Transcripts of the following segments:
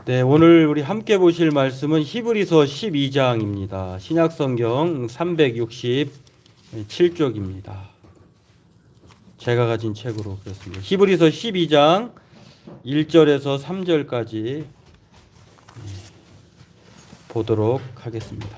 네, 오늘 우리 함께 보실 말씀은 히브리서 12장입니다. 신약성경 367쪽입니다. 제가 가진 책으로 그렇습니다. 히브리서 12장 1절에서 3절까지 보도록 하겠습니다.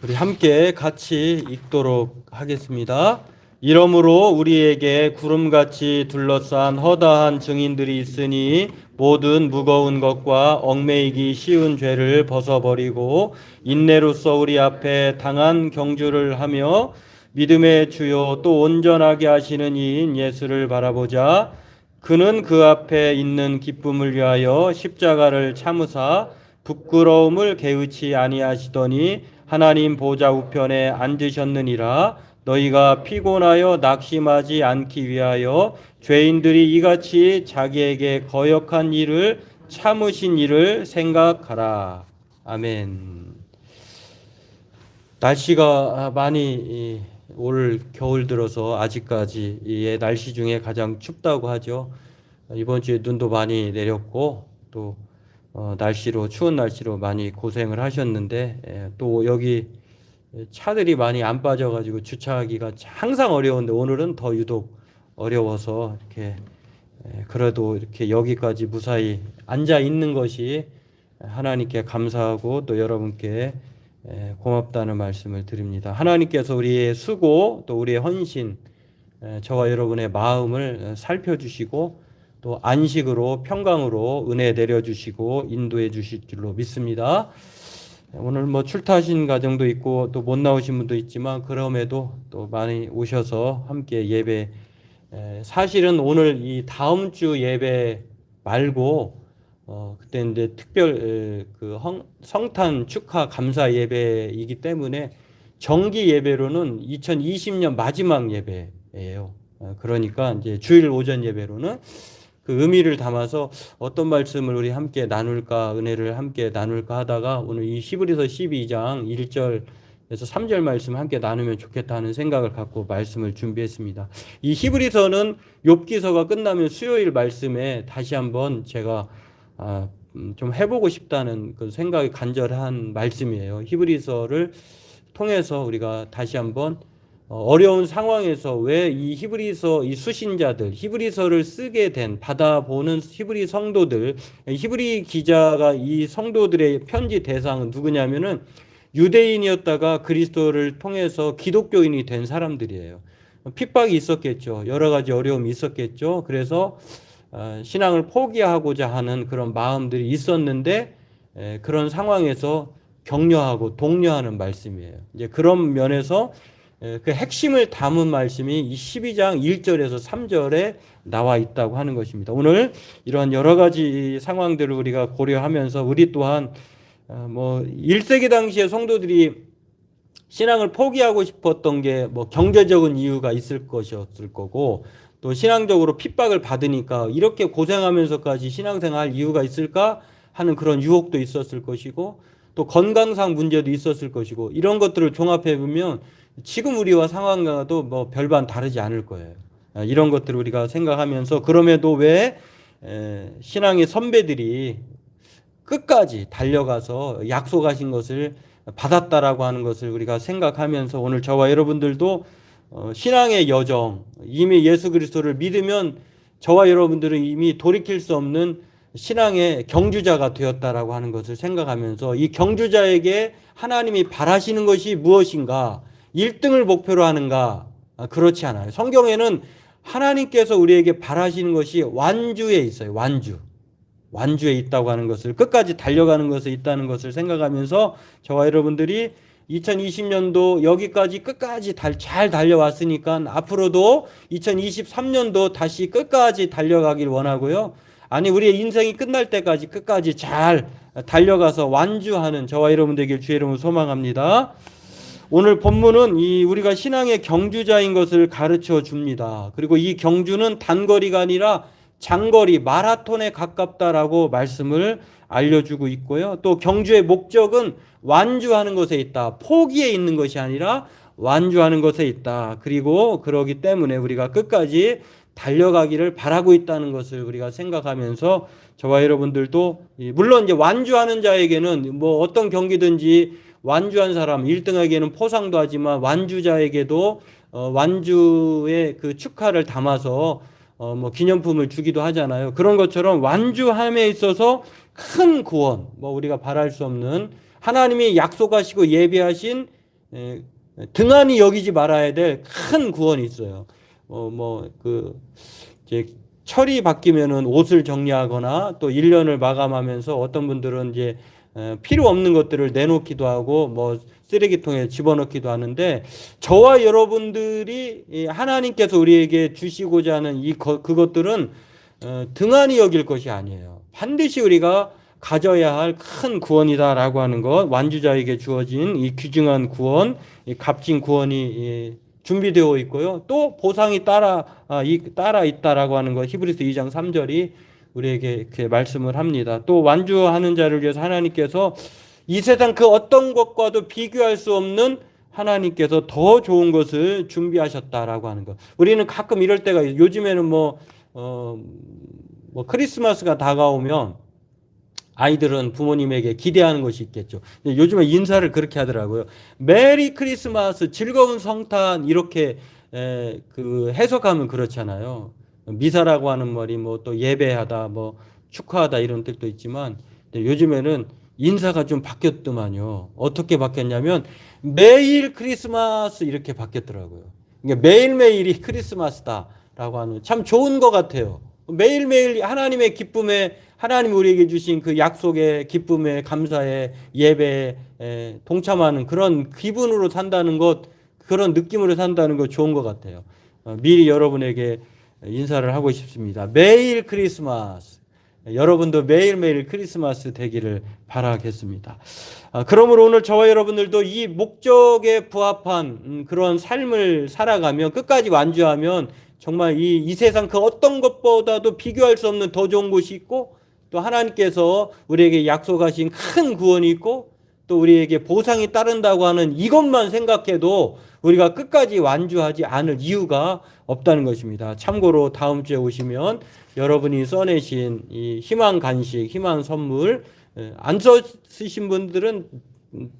우리 함께 같이 읽도록 하겠습니다. 이러므로 우리에게 구름같이 둘러싼 허다한 증인들이 있으니 모든 무거운 것과 얽매이기 쉬운 죄를 벗어버리고 인내로써 우리 앞에 당한 경주를 하며 믿음의 주요 또 온전하게 하시는 이인 예수를 바라보자. 그는 그 앞에 있는 기쁨을 위하여 십자가를 참으사 부끄러움을 개의치 아니하시더니 하나님 보좌 우편에 앉으셨느니라. 너희가 피곤하여 낙심하지 않기 위하여 죄인들이 이같이 자기에게 거역한 일을 참으신 일을 생각하라. 아멘. 날씨가 많이 올 겨울 들어서 아직까지의 날씨 중에 가장 춥다고 하죠. 이번 주에 눈도 많이 내렸고 또 날씨로 추운 날씨로 많이 고생을 하셨는데 또 여기 차들이 많이 안 빠져가지고 주차하기가 항상 어려운데 오늘은 더 유독 어려워서 이렇게 그래도 이렇게 여기까지 무사히 앉아 있는 것이 하나님께 감사하고 또 여러분께 고맙다는 말씀을 드립니다. 하나님께서 우리의 수고 또 우리의 헌신 저와 여러분의 마음을 살펴주시고 또 안식으로 평강으로 은혜 내려주시고 인도해 주실 줄로 믿습니다. 오늘 뭐 출타하신 가정도 있고 또 못 나오신 분도 있지만 그럼에도 또 많이 오셔서 함께 예배 사실은 오늘 이 다음 주 예배 말고 그때 이제 특별 그 성탄 축하 감사 예배이기 때문에 정기 예배로는 2020년 마지막 예배예요. 그러니까 이제 주일 오전 예배로는 그 의미를 담아서 어떤 말씀을 우리 함께 나눌까, 은혜를 함께 나눌까 하다가 오늘 이 히브리서 12장 1절에서 3절 말씀 함께 나누면 좋겠다 하는 생각을 갖고 말씀을 준비했습니다. 이 히브리서는 욥기서가 끝나면 수요일 말씀에 다시 한번 제가 좀 해보고 싶다는 그 생각이 간절한 말씀이에요. 히브리서를 통해서 우리가 다시 한번 어려운 상황에서 왜 이 히브리서 이 수신자들 히브리서를 쓰게 된 받아보는 히브리 성도들 히브리 기자가 이 성도들의 편지 대상은 누구냐면은 유대인이었다가 그리스도를 통해서 기독교인이 된 사람들이에요. 핍박이 있었겠죠. 여러 가지 어려움이 있었겠죠. 그래서 신앙을 포기하고자 하는 그런 마음들이 있었는데 그런 상황에서 격려하고 독려하는 말씀이에요. 이제 그런 면에서 그 핵심을 담은 말씀이 이 12장 1절에서 3절에 나와 있다고 하는 것입니다. 오늘 이런 여러 가지 상황들을 우리가 고려하면서 우리 또한 뭐 1세기 당시의 성도들이 신앙을 포기하고 싶었던 게 뭐 경제적인 이유가 있을 것이었을 거고 또 신앙적으로 핍박을 받으니까 이렇게 고생하면서까지 신앙생활 이유가 있을까 하는 그런 유혹도 있었을 것이고 또 건강상 문제도 있었을 것이고 이런 것들을 종합해 보면 지금 우리와 상황과도 뭐 별반 다르지 않을 거예요. 이런 것들을 우리가 생각하면서 그럼에도 왜 신앙의 선배들이 끝까지 달려가서 약속하신 것을 받았다라고 하는 것을 우리가 생각하면서 오늘 저와 여러분들도 신앙의 여정 이미 예수 그리스도를 믿으면 저와 여러분들은 이미 돌이킬 수 없는 신앙의 경주자가 되었다라고 하는 것을 생각하면서 이 경주자에게 하나님이 바라시는 것이 무엇인가 1등을 목표로 하는가 그렇지 않아요. 성경에는 하나님께서 우리에게 바라시는 것이 완주에 있어요. 완주에 있다고 하는 것을 끝까지 달려가는 것에 있다는 것을 생각하면서 저와 여러분들이 2020년도 여기까지 끝까지 잘 달려왔으니까 앞으로도 2023년도 다시 끝까지 달려가길 원하고요. 아니 우리의 인생이 끝날 때까지 끝까지 잘 달려가서 완주하는 저와 여러분 되길 주의 이름으로 소망합니다. 오늘 본문은 이 우리가 신앙의 경주자인 것을 가르쳐 줍니다. 그리고 이 경주는 단거리가 아니라 장거리 마라톤에 가깝다라고 말씀을 알려주고 있고요. 또 경주의 목적은 완주하는 것에 있다. 포기에 있는 것이 아니라 완주하는 것에 있다. 그리고 그러기 때문에 우리가 끝까지 달려가기를 바라고 있다는 것을 우리가 생각하면서 저와 여러분들도 물론 이제 완주하는 자에게는 뭐 어떤 경기든지 완주한 사람 1등에게는 포상도 하지만 완주자에게도 완주의 그 축하를 담아서 뭐 기념품을 주기도 하잖아요. 그런 것처럼 완주함에 있어서 큰 구원, 뭐 우리가 바랄 수 없는 하나님이 약속하시고 예비하신 등한히 여기지 말아야 될 큰 구원이 있어요. 이제 철이 바뀌면은 옷을 정리하거나 또 1년을 마감하면서 어떤 분들은 이제 필요 없는 것들을 내놓기도 하고 뭐 쓰레기통에 집어넣기도 하는데 저와 여러분들이 하나님께서 우리에게 주시고자 하는 그것들은 등한히 여길 것이 아니에요. 반드시 우리가 가져야 할 큰 구원이다라고 하는 것, 완주자에게 주어진 이 귀중한 구원, 이 값진 구원이 준비되어 있고요. 또 보상이 따라 있다라고 하는 것, 히브리서 2장 3절이 우리에게 이렇게 말씀을 합니다. 또 완주하는 자를 위해서 하나님께서 이 세상 그 어떤 것과도 비교할 수 없는 하나님께서 더 좋은 것을 준비하셨다라고 하는 것. 우리는 가끔 이럴 때가 있어요. 요즘에는 뭐 크리스마스가 다가오면 아이들은 부모님에게 기대하는 것이 있겠죠. 요즘에 인사를 그렇게 하더라고요. 메리 크리스마스, 즐거운 성탄 이렇게 그 해석하면 그렇잖아요. 미사라고 하는 말이 뭐 또 예배하다, 뭐 축하하다 이런 뜻도 있지만 요즘에는 인사가 좀 바뀌었더만요. 어떻게 바뀌었냐면 매일 크리스마스 이렇게 바뀌었더라고요. 그러니까 매일매일이 크리스마스다라고 하는 참 좋은 것 같아요. 매일매일 하나님의 기쁨에 하나님이 우리에게 주신 그 약속의 기쁨에 감사에 예배에 동참하는 그런 기분으로 산다는 것, 그런 느낌으로 산다는 것 좋은 것 같아요. 미리 여러분에게 인사를 하고 싶습니다. 매일 크리스마스. 여러분도 매일매일 크리스마스 되기를 바라겠습니다. 그러므로 오늘 저와 여러분들도 이 목적에 부합한 그런 삶을 살아가면 끝까지 완주하면 정말 이 세상 그 어떤 것보다도 비교할 수 없는 더 좋은 곳이 있고 또 하나님께서 우리에게 약속하신 큰 구원이 있고 또 우리에게 보상이 따른다고 하는 이것만 생각해도 우리가 끝까지 완주하지 않을 이유가 없다는 것입니다. 참고로 다음 주에 오시면 여러분이 써내신 이 희망 간식, 희망 선물 안 쓰신 분들은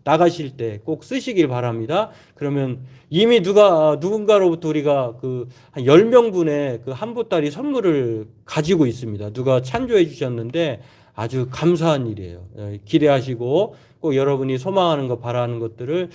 나가실 때 꼭 쓰시길 바랍니다. 그러면 이미 누군가로부터 우리가 한 10명분의 그 한보따리 선물을 가지고 있습니다. 누가 찬조해 주셨는데 아주 감사한 일이에요. 기대하시고 꼭 여러분이 소망하는 것, 바라는 것들을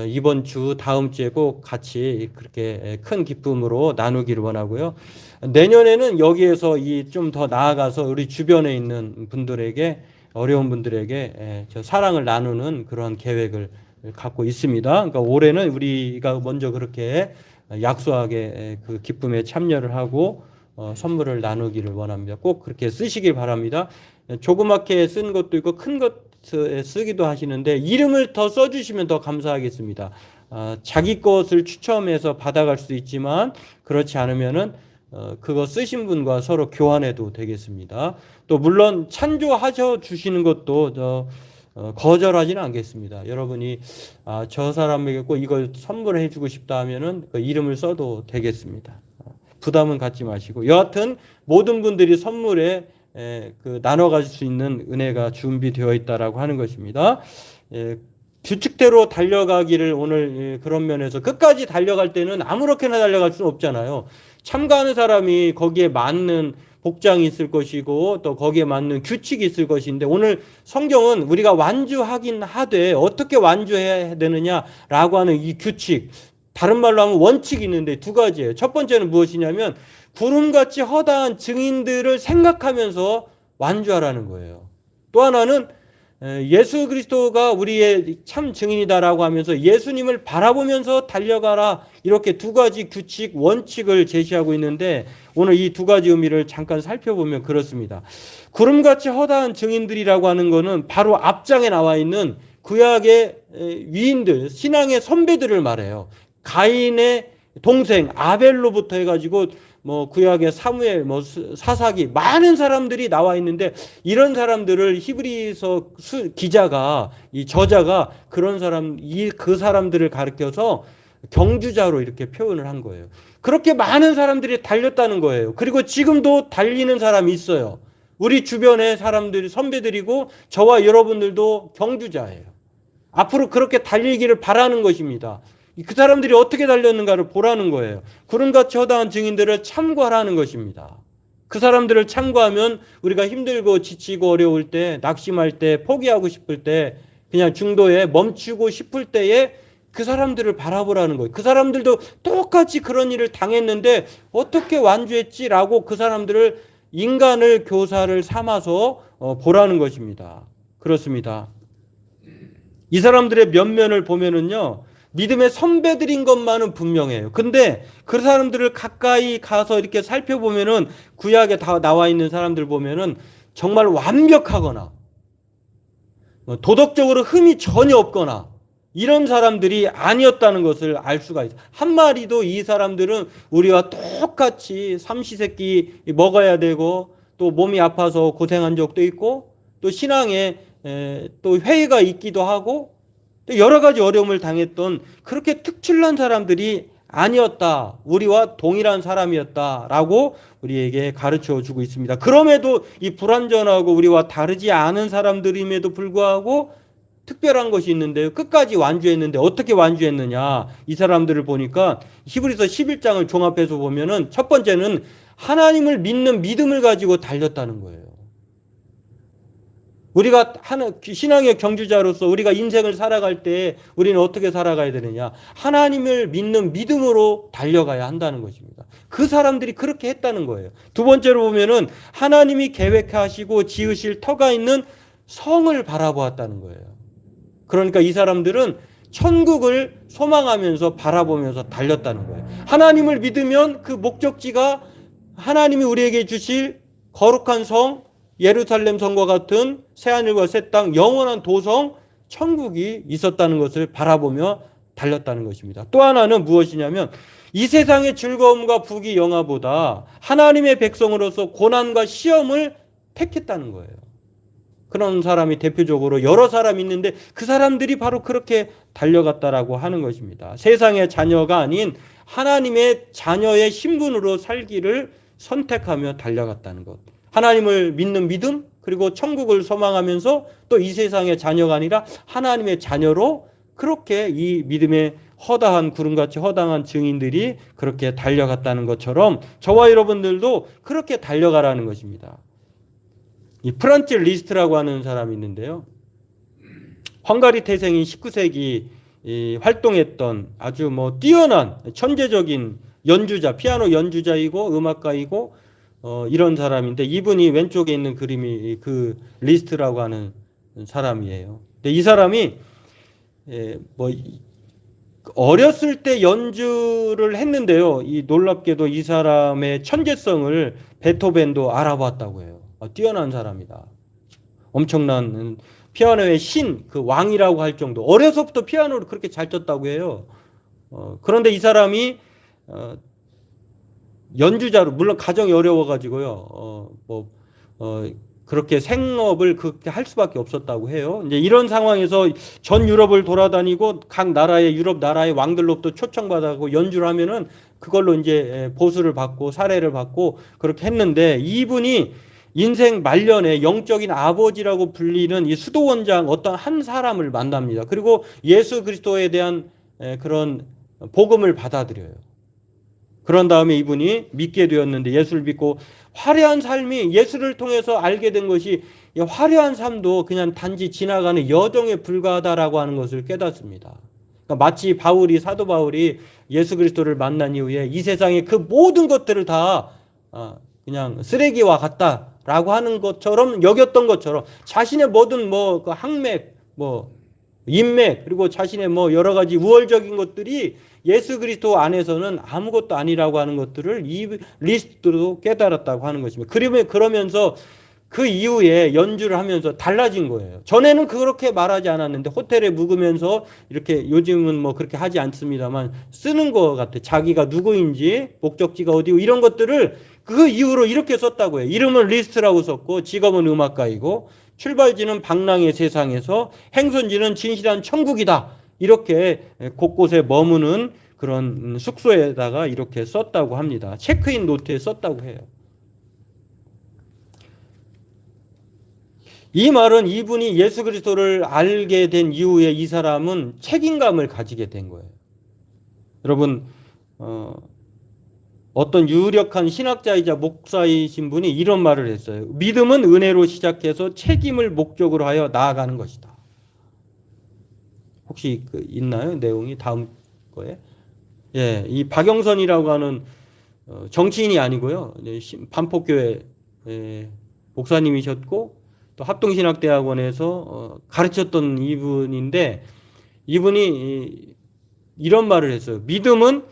이번 주, 다음 주에 꼭 같이 그렇게 큰 기쁨으로 나누기를 원하고요. 내년에는 여기에서 좀 더 나아가서 우리 주변에 있는 분들에게 어려운 분들에게 저 사랑을 나누는 그런 계획을 갖고 있습니다. 그러니까 올해는 우리가 먼저 그렇게 약소하게 그 기쁨에 참여를 하고 선물을 나누기를 원합니다. 꼭 그렇게 쓰시길 바랍니다. 조그맣게 쓴 것도 있고 큰 것에 쓰기도 하시는데 이름을 더 써주시면 더 감사하겠습니다. 자기 것을 추첨해서 받아갈 수도 있지만 그렇지 않으면은 그거 쓰신 분과 서로 교환해도 되겠습니다. 또 물론 찬조하셔 주시는 것도 거절하지는 않겠습니다. 여러분이 저 사람에게 꼭 이걸 선물해 주고 싶다 하면은 그 이름을 써도 되겠습니다. 부담은 갖지 마시고 여하튼 모든 분들이 선물에 나눠 가질 수 있는 은혜가 준비되어 있다라고 하는 것입니다. 규칙대로 달려가기를 오늘 그런 면에서 끝까지 달려갈 때는 아무렇게나 달려갈 수는 없잖아요. 참가하는 사람이 거기에 맞는 복장이 있을 것이고 또 거기에 맞는 규칙이 있을 것인데 오늘 성경은 우리가 완주하긴 하되 어떻게 완주해야 되느냐라고 하는 이 규칙, 다른 말로 하면 원칙이 있는데 두 가지예요. 첫 번째는 무엇이냐면 구름같이 허다한 증인들을 생각하면서 완주하라는 거예요. 또 하나는 예수 그리스도가 우리의 참 증인이다라고 하면서 예수님을 바라보면서 달려가라, 이렇게 두 가지 규칙, 원칙을 제시하고 있는데 오늘 이 두 가지 의미를 잠깐 살펴보면 그렇습니다. 구름같이 허다한 증인들이라고 하는 것은 바로 앞장에 나와 있는 구약의 위인들, 신앙의 선배들을 말해요. 가인의 동생 아벨로부터 해가지고 구약의 사무엘, 사사기 많은 사람들이 나와 있는데 이런 사람들을 히브리서 기자가, 이 저자가 그런 사람, 그 사람들을 가르쳐서 경주자로 이렇게 표현을 한 거예요. 그렇게 많은 사람들이 달렸다는 거예요. 그리고 지금도 달리는 사람이 있어요. 우리 주변의 사람들이 선배들이고 저와 여러분들도 경주자예요. 앞으로 그렇게 달리기를 바라는 것입니다. 그 사람들이 어떻게 달렸는가를 보라는 거예요. 구름같이 허다한 증인들을 참고하라는 것입니다. 그 사람들을 참고하면 우리가 힘들고 지치고 어려울 때, 낙심할 때, 포기하고 싶을 때, 그냥 중도에 멈추고 싶을 때에 그 사람들을 바라보라는 거예요. 그 사람들도 똑같이 그런 일을 당했는데 어떻게 완주했지라고 그 사람들을 인간을 교사를 삼아서 보라는 것입니다. 그렇습니다. 이 사람들의 면면을 보면은요, 믿음의 선배들인 것만은 분명해요. 근데 그 사람들을 가까이 가서 이렇게 살펴보면은 구약에 다 나와 있는 사람들 보면은 정말 완벽하거나 도덕적으로 흠이 전혀 없거나 이런 사람들이 아니었다는 것을 알 수가 있어요. 한마디도 이 사람들은 우리와 똑같이 삼시세끼 먹어야 되고 또 몸이 아파서 고생한 적도 있고 또 신앙에 또 회의가 있기도 하고 또 여러 가지 어려움을 당했던 그렇게 특출난 사람들이 아니었다. 우리와 동일한 사람이었다라고 우리에게 가르쳐 주고 있습니다. 그럼에도 이 불완전하고 우리와 다르지 않은 사람들임에도 불구하고 특별한 것이 있는데요. 끝까지 완주했는데 어떻게 완주했느냐. 이 사람들을 보니까 히브리서 11장을 종합해서 보면은 첫 번째는 하나님을 믿는 믿음을 가지고 달렸다는 거예요. 우리가 신앙의 경주자로서 우리가 인생을 살아갈 때 우리는 어떻게 살아가야 되느냐. 하나님을 믿는 믿음으로 달려가야 한다는 것입니다. 그 사람들이 그렇게 했다는 거예요. 두 번째로 보면은 하나님이 계획하시고 지으실 터가 있는 성을 바라보았다는 거예요. 그러니까 이 사람들은 천국을 소망하면서 바라보면서 달렸다는 거예요. 하나님을 믿으면 그 목적지가 하나님이 우리에게 주실 거룩한 성, 예루살렘 성과 같은 새하늘과 새 땅, 영원한 도성, 천국이 있었다는 것을 바라보며 달렸다는 것입니다. 또 하나는 무엇이냐면 이 세상의 즐거움과 부귀 영화보다 하나님의 백성으로서 고난과 시험을 택했다는 거예요. 그런 사람이 대표적으로 여러 사람이 있는데 그 사람들이 바로 그렇게 달려갔다라고 하는 것입니다. 세상의 자녀가 아닌 하나님의 자녀의 신분으로 살기를 선택하며 달려갔다는 것. 하나님을 믿는 믿음, 그리고 천국을 소망하면서 또 이 세상의 자녀가 아니라 하나님의 자녀로 그렇게 이 믿음의 허다한 구름같이 허다한 증인들이 그렇게 달려갔다는 것처럼 저와 여러분들도 그렇게 달려가라는 것입니다. 이 프란츠 리스트라고 하는 사람이 있는데요. 헝가리 태생인 19세기 활동했던 아주 뛰어난 천재적인 연주자, 피아노 연주자이고 음악가이고 이런 사람인데 이분이 왼쪽에 있는 그림이 그 리스트라고 하는 사람이에요. 근데 이 사람이 어렸을 때 연주를 했는데요. 이 놀랍게도 이 사람의 천재성을 베토벤도 알아봤다고 해요. 뛰어난 사람이다. 엄청난 피아노의 신, 그 왕이라고 할 정도. 어려서부터 피아노를 그렇게 잘 쳤다고 해요. 그런데 이 사람이 연주자로, 물론 가정이 어려워가지고요. 그렇게 생업을 그렇게 할 수밖에 없었다고 해요. 이제 이런 상황에서 전 유럽을 돌아다니고 각 나라의 유럽 나라의 왕들로부터 초청받아고 연주를 하면은 그걸로 이제 보수를 받고 사례를 받고 그렇게 했는데 이분이 인생 말년에 영적인 아버지라고 불리는 이 수도원장 어떤 한 사람을 만납니다. 그리고 예수 그리스도에 대한 그런 복음을 받아들여요. 그런 다음에 이분이 믿게 되었는데 예수를 믿고 화려한 삶이 예수를 통해서 알게 된 것이 화려한 삶도 그냥 단지 지나가는 여정에 불과하다라고 하는 것을 깨닫습니다. 그러니까 마치 사도 바울이 예수 그리스도를 만난 이후에 이 세상의 그 모든 것들을 다 그냥 쓰레기와 같다라고 하는 것처럼 여겼던 것처럼 자신의 모든 그 항맥, 인맥, 그리고 자신의 여러 가지 우월적인 것들이 예수 그리스도 안에서는 아무것도 아니라고 하는 것들을 이 리스트로 깨달았다고 하는 것입니다. 그러면서 그 이후에 연주를 하면서 달라진 거예요. 전에는 그렇게 말하지 않았는데 호텔에 묵으면서 이렇게 요즘은 그렇게 하지 않습니다만 쓰는 것 같아. 자기가 누구인지 목적지가 어디고 이런 것들을 그 이후로 이렇게 썼다고 해요. 이름은 리스트라고 썼고 직업은 음악가이고 출발지는 방랑의 세상에서 행선지는 진실한 천국이다. 이렇게 곳곳에 머무는 그런 숙소에다가 이렇게 썼다고 합니다. 체크인 노트에 썼다고 해요. 이 말은 이분이 예수 그리스도를 알게 된 이후에 이 사람은 책임감을 가지게 된 거예요. 여러분, 어떤 유력한 신학자이자 목사이신 분이 이런 말을 했어요. 믿음은 은혜로 시작해서 책임을 목적으로 하여 나아가는 것이다. 혹시 있나요? 내용이 다음 거에? 예, 이 박영선이라고 하는 정치인이 아니고요. 반포교회 목사님이셨고 또 합동신학대학원에서 가르쳤던 이분인데 이분이 이런 말을 했어요. 믿음은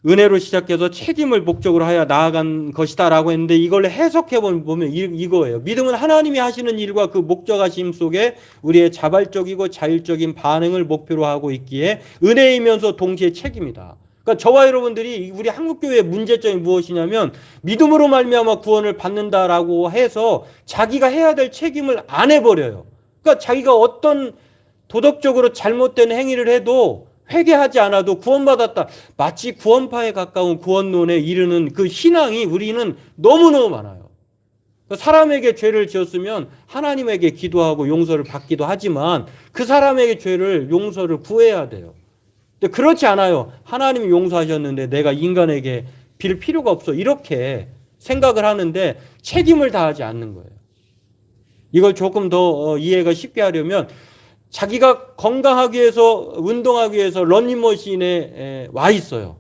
은혜로 시작해서 책임을 목적으로 하여 나아간 것이다 라고 했는데 이걸 해석해 보면 이거예요. 믿음은 하나님이 하시는 일과 그 목적하심 속에 우리의 자발적이고 자율적인 반응을 목표로 하고 있기에 은혜이면서 동시에 책임이다. 그러니까 저와 여러분들이 우리 한국교회의 문제점이 무엇이냐면 믿음으로 말미암아 구원을 받는다라고 해서 자기가 해야 될 책임을 안 해버려요. 그러니까 자기가 어떤 도덕적으로 잘못된 행위를 해도 회개하지 않아도 구원받았다. 마치 구원파에 가까운 구원론에 이르는 그 신앙이 우리는 너무너무 많아요. 사람에게 죄를 지었으면 하나님에게 기도하고 용서를 받기도 하지만 그 사람에게 죄를 용서를 구해야 돼요. 근데 그렇지 않아요. 하나님이 용서하셨는데 내가 인간에게 빌 필요가 없어. 이렇게 생각을 하는데 책임을 다하지 않는 거예요. 이걸 조금 더 이해가 쉽게 하려면 자기가 건강하기 위해서 운동하기 위해서 런닝머신에 와 있어요.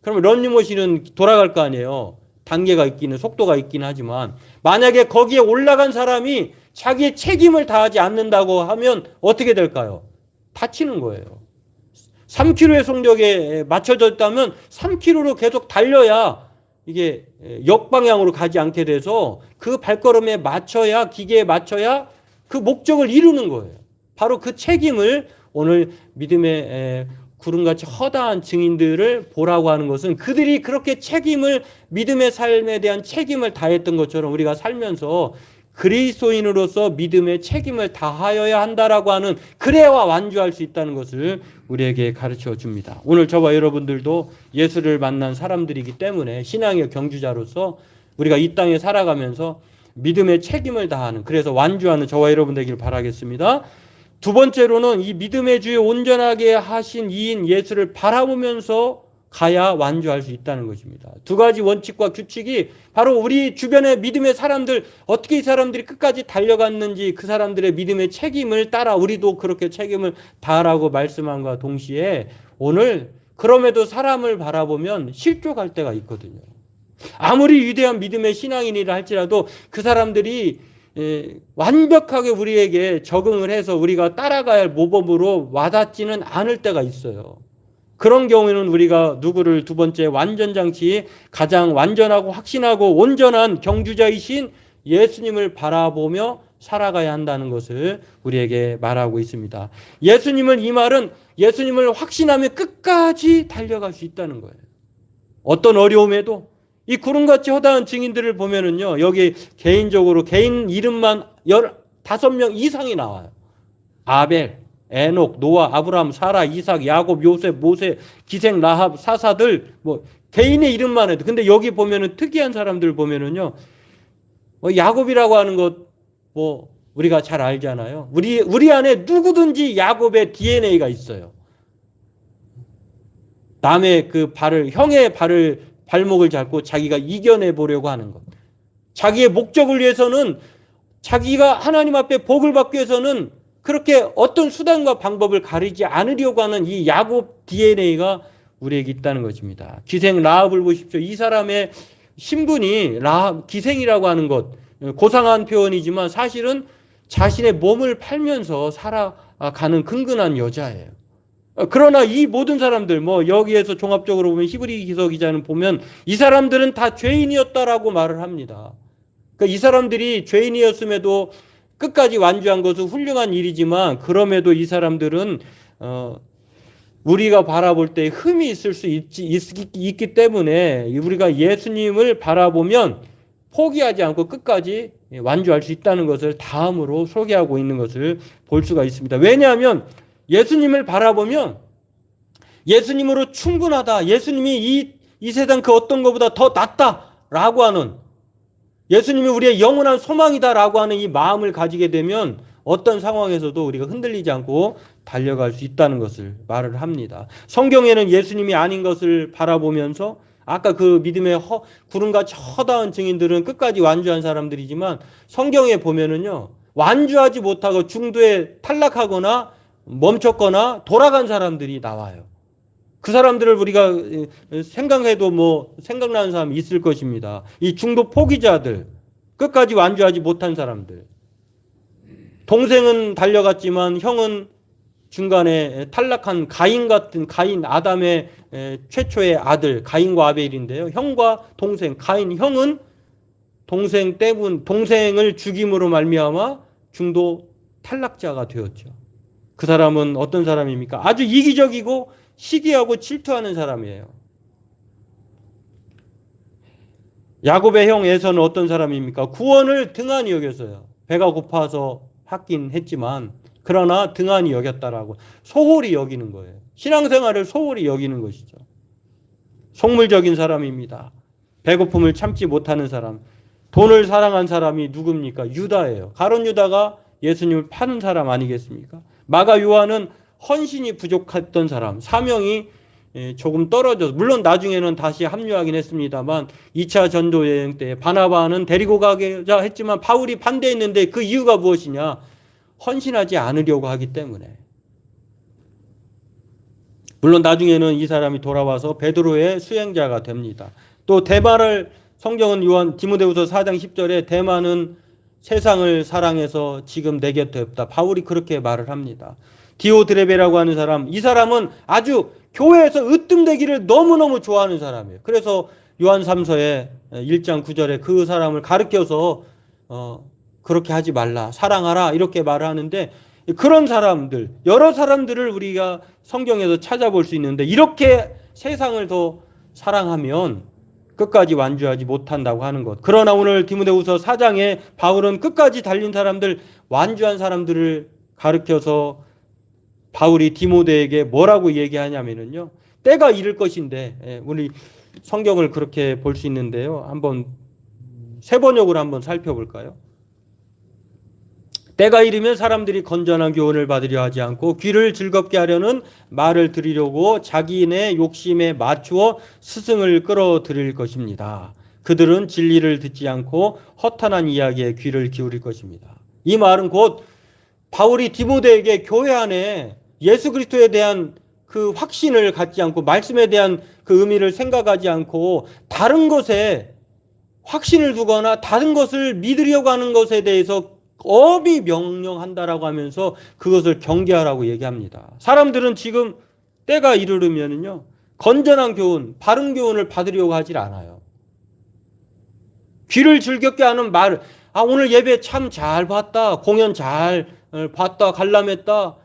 그러면 런닝머신은 돌아갈 거 아니에요. 단계가 있기는 속도가 있긴 하지만 만약에 거기에 올라간 사람이 자기의 책임을 다하지 않는다고 하면 어떻게 될까요? 다치는 거예요. 3km의 속력에 맞춰져 있다면 3km로 계속 달려야 이게 역방향으로 가지 않게 돼서 그 발걸음에 맞춰야 기계에 맞춰야 그 목적을 이루는 거예요. 바로 그 책임을 오늘 믿음의 구름같이 허다한 증인들을 보라고 하는 것은 그들이 그렇게 책임을 믿음의 삶에 대한 책임을 다했던 것처럼 우리가 살면서 그리스도인으로서 믿음의 책임을 다하여야 한다라고 하는 그래야 완주할 수 있다는 것을 우리에게 가르쳐 줍니다. 오늘 저와 여러분들도 예수를 만난 사람들이기 때문에 신앙의 경주자로서 우리가 이 땅에 살아가면서 믿음의 책임을 다하는 그래서 완주하는 저와 여러분 되기를 바라겠습니다. 두 번째로는 이 믿음의 주에 온전하게 하신 이인 예수를 바라보면서 가야 완주할 수 있다는 것입니다. 두 가지 원칙과 규칙이 바로 우리 주변의 믿음의 사람들 어떻게 이 사람들이 끝까지 달려갔는지 그 사람들의 믿음의 책임을 따라 우리도 그렇게 책임을 다하라고 말씀함과 동시에 오늘 그럼에도 사람을 바라보면 실족할 때가 있거든요. 아무리 위대한 믿음의 신앙인이라 할지라도 그 사람들이 완벽하게 우리에게 적응을 해서 우리가 따라가야 할 모범으로 와닿지는 않을 때가 있어요. 그런 경우에는 우리가 누구를 두 번째 완전장치 가장 완전하고 확신하고 온전한 경주자이신 예수님을 바라보며 살아가야 한다는 것을 우리에게 말하고 있습니다. 이 말은 예수님을 확신하며 끝까지 달려갈 수 있다는 거예요. 어떤 어려움에도 이 구름같이 허다한 증인들을 보면은요, 여기 개인적으로 개인 이름만 15명 이상이 나와요. 아벨, 에녹, 노아, 아브라함, 사라, 이삭, 야곱, 요셉, 모세, 기생, 라합, 사사들, 개인의 이름만 해도. 근데 여기 보면은 특이한 사람들 보면은요, 야곱이라고 하는 것, 우리가 잘 알잖아요. 우리 안에 누구든지 야곱의 DNA가 있어요. 남의 형의 발목을 잡고 자기가 이겨내 보려고 하는 것. 자기의 목적을 위해서는 자기가 하나님 앞에 복을 받기 위해서는 그렇게 어떤 수단과 방법을 가리지 않으려고 하는 이 야곱 DNA가 우리에게 있다는 것입니다. 기생 라합을 보십시오. 이 사람의 신분이 기생이라고 하는 것, 고상한 표현이지만 사실은 자신의 몸을 팔면서 살아가는 근근한 여자예요. 그러나 이 모든 사람들, 여기에서 종합적으로 보면 히브리서 기자는 보면 이 사람들은 다 죄인이었다라고 말을 합니다. 그러니까 이 사람들이 죄인이었음에도 끝까지 완주한 것은 훌륭한 일이지만 그럼에도 이 사람들은 우리가 바라볼 때 흠이 있을 수 있기 때문에 우리가 예수님을 바라보면 포기하지 않고 끝까지 완주할 수 있다는 것을 다음으로 소개하고 있는 것을 볼 수가 있습니다. 왜냐하면 예수님을 바라보면 예수님으로 충분하다. 예수님이 이 세상 그 어떤 것보다 더 낫다라고 하는, 예수님이 우리의 영원한 소망이다라고 하는 이 마음을 가지게 되면 어떤 상황에서도 우리가 흔들리지 않고 달려갈 수 있다는 것을 말을 합니다. 성경에는 예수님이 아닌 것을 바라보면서 아까 그 믿음의 구름같이 허다한 증인들은 끝까지 완주한 사람들이지만 성경에 보면은요, 완주하지 못하고 중도에 탈락하거나 멈췄거나 돌아간 사람들이 나와요. 그 사람들을 우리가 생각해도 뭐 생각나는 사람이 있을 것입니다. 이 중도 포기자들, 끝까지 완주하지 못한 사람들. 동생은 달려갔지만 형은 중간에 탈락한 가인 같은, 가인 아담의 최초의 아들 가인과 아벨인데요. 형과 동생, 가인 형은 동생을 죽임으로 말미암아 중도 탈락자가 되었죠. 그 사람은 어떤 사람입니까? 아주 이기적이고 시기하고 질투하는 사람이에요. 야곱의 형 에서는 어떤 사람입니까? 구원을 등한히 여겼어요. 배가 고파서 하긴 했지만 그러나 등한히 여겼다라고 소홀히 여기는 거예요. 신앙생활을 소홀히 여기는 것이죠. 속물적인 사람입니다. 배고픔을 참지 못하는 사람. 돈을 사랑한 사람이 누굽니까? 유다예요. 가룟 유다가 예수님을 파는 사람 아니겠습니까? 마가 요한은 헌신이 부족했던 사람, 사명이 조금 떨어져서, 물론 나중에는 다시 합류하긴 했습니다만 2차 전도 여행 때 바나바는 데리고 가자 했지만 바울이 반대했는데 그 이유가 무엇이냐? 헌신하지 않으려고 하기 때문에. 물론 나중에는 이 사람이 돌아와서 베드로의 수행자가 됩니다. 또 대마를 성경은 디모데후서 4장 10절에 대마는 세상을 사랑해서 지금 내 곁에 없다. 바울이 그렇게 말을 합니다. 디오드레베라고 하는 사람, 이 사람은 아주 교회에서 으뜸되기를 너무너무 좋아하는 사람이에요. 그래서 요한 3서의 1장 9절에 그 사람을 가르쳐서 그렇게 하지 말라, 사랑하라 이렇게 말을 하는데, 그런 사람들, 여러 사람들을 우리가 성경에서 찾아볼 수 있는데 이렇게 세상을 더 사랑하면 끝까지 완주하지 못한다고 하는 것. 그러나 오늘 디모데후서 4장에 바울은 끝까지 달린 사람들, 완주한 사람들을 가르쳐서 바울이 디모데에게 뭐라고 얘기하냐면요, 때가 이를 것인데, 우리 성경을 그렇게 볼 수 있는데요, 한번 세 번역으로 한번 살펴볼까요? 때가 이르면 사람들이 건전한 교훈을 받으려 하지 않고 귀를 즐겁게 하려는 말을 들으려고 자기네 욕심에 맞추어 스승을 끌어들일 것입니다. 그들은 진리를 듣지 않고 허탄한 이야기에 귀를 기울일 것입니다. 이 말은 곧 바울이 디모데에게 교회 안에 예수 그리스도에 대한 그 확신을 갖지 않고 말씀에 대한 그 의미를 생각하지 않고 다른 것에 확신을 두거나 다른 것을 믿으려고 하는 것에 대해서 엄히 명령한다라고 하면서 그것을 경계하라고 얘기합니다. 사람들은 지금 때가 이르면은요, 건전한 교훈, 바른 교훈을 받으려고 하질 않아요. 귀를 즐겁게 하는 말, 오늘 예배 참 잘 봤다, 공연 잘 봤다, 관람했다,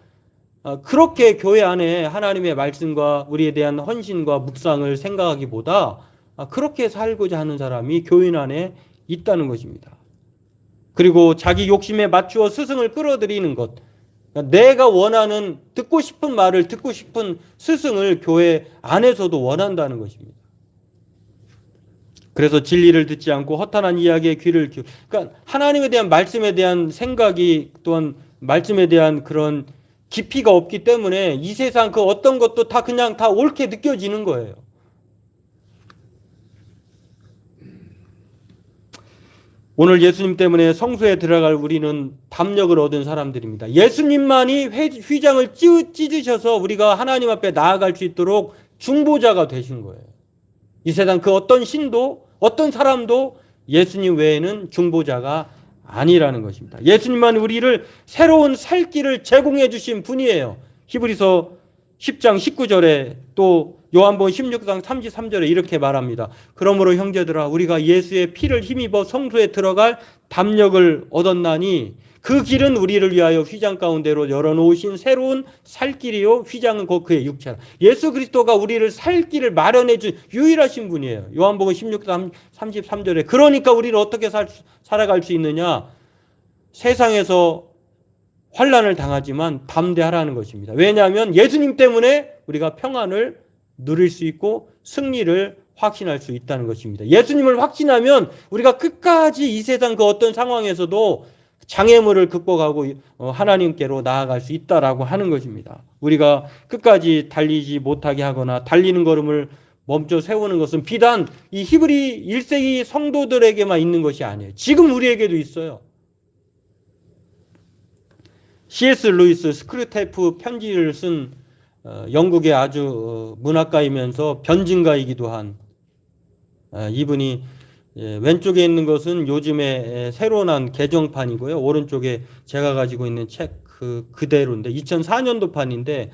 그렇게 교회 안에 하나님의 말씀과 우리에 대한 헌신과 묵상을 생각하기보다 그렇게 살고자 하는 사람이 교인 안에 있다는 것입니다. 그리고 자기 욕심에 맞추어 스승을 끌어들이는 것, 내가 원하는 듣고 싶은 말을 듣고 싶은 스승을 교회 안에서도 원한다는 것입니다. 그래서 진리를 듣지 않고 허탄한 이야기에 귀를 그러니까 하나님에 대한 말씀에 대한 생각이, 또한 말씀에 대한 그런 깊이가 없기 때문에 이 세상 그 어떤 것도 다 그냥 다 옳게 느껴지는 거예요. 오늘 예수님 때문에 성소에 들어갈 우리는 담력을 얻은 사람들입니다. 예수님만이 휘장을 찢으셔서 우리가 하나님 앞에 나아갈 수 있도록 중보자가 되신 거예요. 이 세상 그 어떤 신도, 어떤 사람도 예수님 외에는 중보자가 아니라는 것입니다. 예수님만 우리를 새로운 살 길을 제공해 주신 분이에요. 히브리서 10장 19절에 또 요한복음 16장 33절에 이렇게 말합니다. 그러므로 형제들아, 우리가 예수의 피를 힘입어 성소에 들어갈 담력을 얻었나니 그 길은 우리를 위하여 휘장 가운데로 열어놓으신 새로운 살 길이요, 휘장은 곧 그의 육체라. 예수 그리스도가 우리를 살 길을 마련해 준 유일하신 분이에요. 요한복음 16장 33절에 그러니까 우리를 어떻게 살아갈 수 있느냐? 세상에서 환난을 당하지만 담대하라는 것입니다. 왜냐하면 예수님 때문에 우리가 평안을 누릴 수 있고 승리를 확신할 수 있다는 것입니다. 예수님을 확신하면 우리가 끝까지 이 세상 그 어떤 상황에서도 장애물을 극복하고 하나님께로 나아갈 수 있다라고 하는 것입니다. 우리가 끝까지 달리지 못하게 하거나 달리는 걸음을 멈춰 세우는 것은 비단 이 히브리 1세기 성도들에게만 있는 것이 아니에요. 지금 우리에게도 있어요. C.S. 루이스 스크류테이프 편지를 쓴 영국의 아주 문학가이면서 변증가이기도 한 이분이 왼쪽에 있는 것은 요즘에 새로 난 개정판이고요. 오른쪽에 제가 가지고 있는 책 그대로인데 2004년도판인데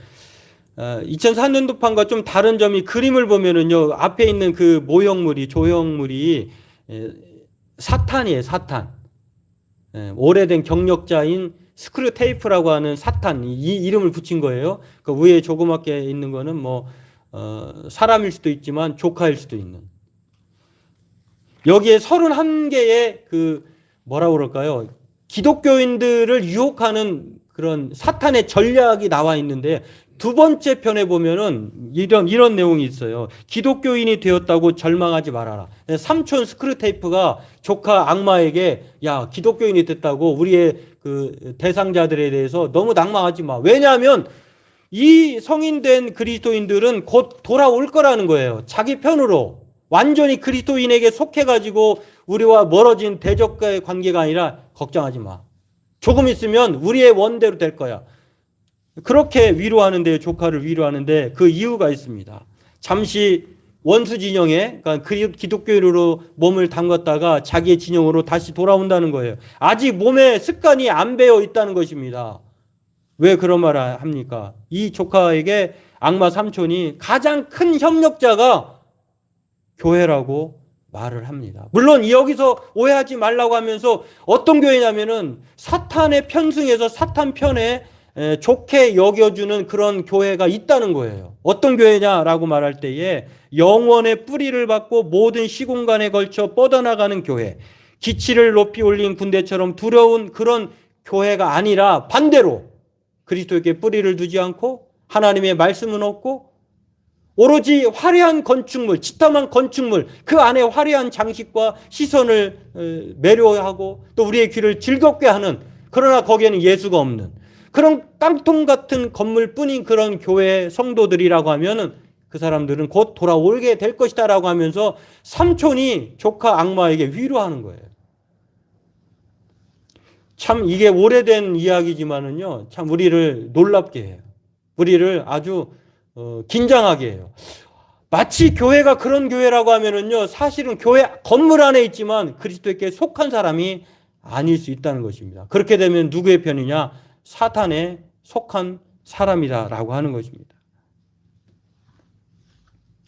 2004년도판과 좀 다른 점이 그림을 보면은요. 앞에 있는 그 모형물이 조형물이 사탄이에요. 사탄. 오래된 경력자인 스크류테이프라고 하는 사탄 이 이름을 붙인 거예요. 그 위에 조그맣게 있는 거는 뭐 사람일 수도 있지만 조카일 수도 있는. 여기에 31개의 그 뭐라고 그럴까요? 기독교인들을 유혹하는 그런 사탄의 전략이 나와 있는데 두 번째 편에 보면은 이런 내용이 있어요. 기독교인이 되었다고 절망하지 말아라. 삼촌 스크류테이프가 조카 악마에게 야 기독교인이 됐다고 우리의 그 대상자들에 대해서 너무 낭망하지 마. 왜냐하면 이 성인된 그리스도인들은 곧 돌아올 거라는 거예요. 자기 편으로. 완전히 그리스도인에게 속해가지고 우리와 멀어진 대적과의 관계가 아니라 걱정하지 마. 조금 있으면 우리의 원대로 될 거야. 그렇게 위로하는데 조카를 위로하는데 그 이유가 있습니다. 잠시 원수 진영에 그러니까 기독교인으로 몸을 담갔다가 자기의 진영으로 다시 돌아온다는 거예요. 아직 몸에 습관이 안 배어 있다는 것입니다. 왜 그런 말을 합니까? 이 조카에게 악마 삼촌이 가장 큰 협력자가 교회라고 말을 합니다. 물론 여기서 오해하지 말라고 하면서 어떤 교회냐면은 사탄의 편승해서 사탄 편에 좋게 여겨주는 그런 교회가 있다는 거예요. 어떤 교회냐라고 말할 때에 영원의 뿌리를 받고 모든 시공간에 걸쳐 뻗어나가는 교회, 기치를 높이 올린 군대처럼 두려운 그런 교회가 아니라 반대로 그리스도에게 뿌리를 두지 않고 하나님의 말씀은 없고 오로지 화려한 건축물, 치탐한 건축물, 그 안에 화려한 장식과 시선을 매료하고 또 우리의 귀를 즐겁게 하는, 그러나 거기에는 예수가 없는 그런 깡통 같은 건물뿐인 그런 교회 성도들이라고 하면은 그 사람들은 곧 돌아오게 될 것이다라고 하면서 삼촌이 조카 악마에게 위로하는 거예요. 참 이게 오래된 이야기지만은요, 참 우리를 놀랍게 해요. 우리를 아주 긴장하게 해요. 마치 교회가 그런 교회라고 하면은요, 사실은 교회 건물 안에 있지만 그리스도에게 속한 사람이 아닐 수 있다는 것입니다. 그렇게 되면 누구의 편이냐? 사탄에 속한 사람이다라고 하는 것입니다.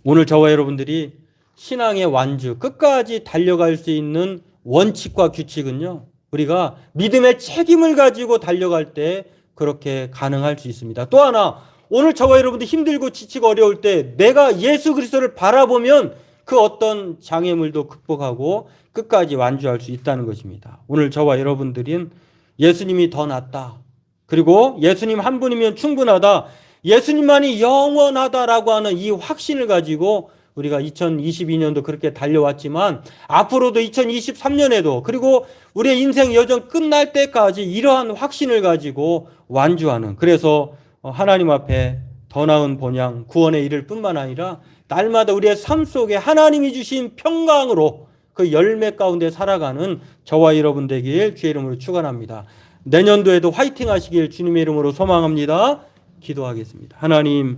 오늘 저와 여러분들이 신앙의 완주, 끝까지 달려갈 수 있는 원칙과 규칙은요, 우리가 믿음의 책임을 가지고 달려갈 때 그렇게 가능할 수 있습니다. 또 하나, 오늘 저와 여러분들 힘들고 지치고 어려울 때 내가 예수 그리스도를 바라보면 그 어떤 장애물도 극복하고 끝까지 완주할 수 있다는 것입니다. 오늘 저와 여러분들은 예수님이 더 낫다. 그리고 예수님 한 분이면 충분하다. 예수님만이 영원하다라고 하는 이 확신을 가지고 우리가 2022년도 그렇게 달려왔지만 앞으로도 2023년에도 그리고 우리의 인생 여정 끝날 때까지 이러한 확신을 가지고 완주하는, 그래서 하나님 앞에 더 나은 본향 구원에 이를 뿐만 아니라 날마다 우리의 삶 속에 하나님이 주신 평강으로 그 열매 가운데 살아가는 저와 여러분 되길 주의 이름으로 축원합니다. 내년도에도 화이팅 하시길 주님의 이름으로 소망합니다. 기도하겠습니다. 하나님,